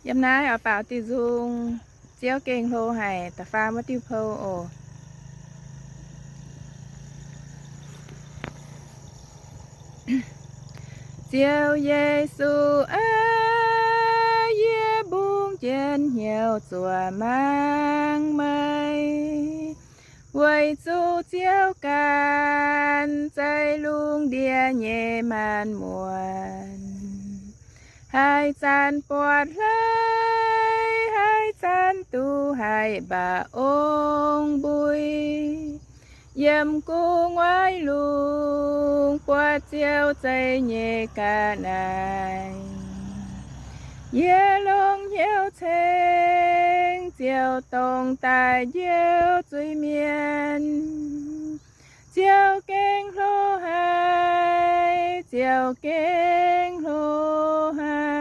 Hôm nay ở bảo tiêu dùng chiếu kênh hô hải tà pha mất tiêu phô ồ. Chiếu Giêsu á ye buông trên nhiều chùa mang mây. Quay chú chiếu canใจลุงเดียเยมันมวนให้จันปวดเลยให้จันตูให้บาองบุยเยี่ยมกูงไว้ลุงปวดเจียวใจเยกานายเยี่ยลงเยี่ยวเชงเจียวตรงตายเยี่ยวจุยเมียนเจียวเก่งโลหายเจียวเก่งโลหาย